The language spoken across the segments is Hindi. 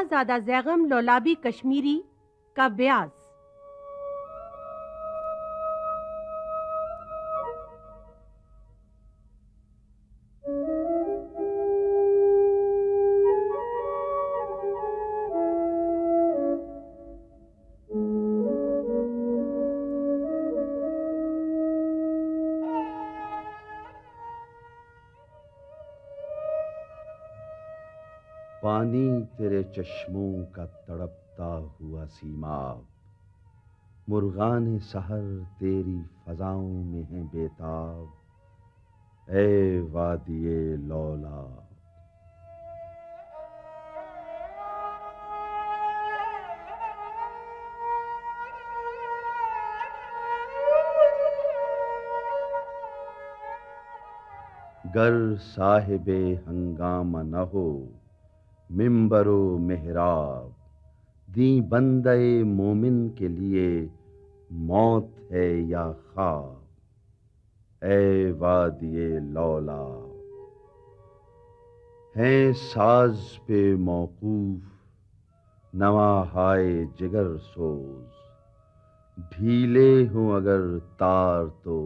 आलाज़ादा ज़ैगम लौलाबी कश्मीरी का ब्याज। पानी तेरे चश्मों का तड़पता हुआ सीमाब, मुर्गान सहर तेरी फजाओं में हैं बेताब। ए वादिये लौला। गर साहिबे हंगामा न हो मिंबरो मेहराब, दी बंदे मोमिन के लिए मौत है या ख्वाब। ए वादिये लौला। हैं साज पे मौकूफ नवाहाय जिगर सोज, ढीले हों अगर तार तो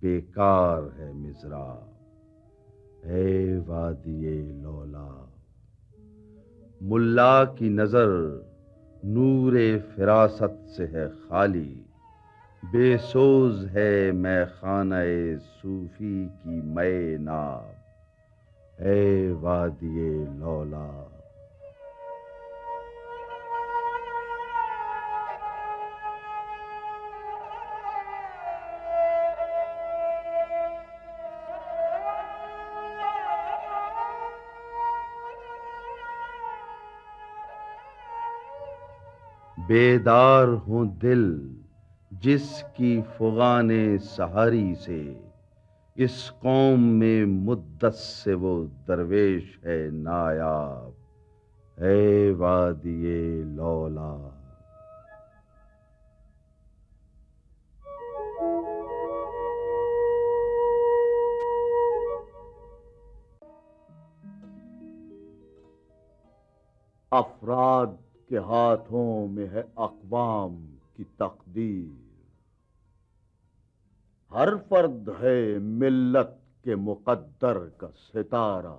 बेकार है मिज़राब। ए वादिये लौला। मुल्ला की नजर नूरे फिरासत से है खाली, बेसोज है मैखानाए सूफी की मै नाब। ए वादिये लौला। बेदार हूं दिल जिसकी फुगाने सहारी से, इस कौम में मुद्दत से वो दरवेश है नायाब। ए वादिये लौला। अफराद के हाथों में है अक़वाम की तकदीर, हर फर्द है मिल्लत के मुक़द्दर का सितारा।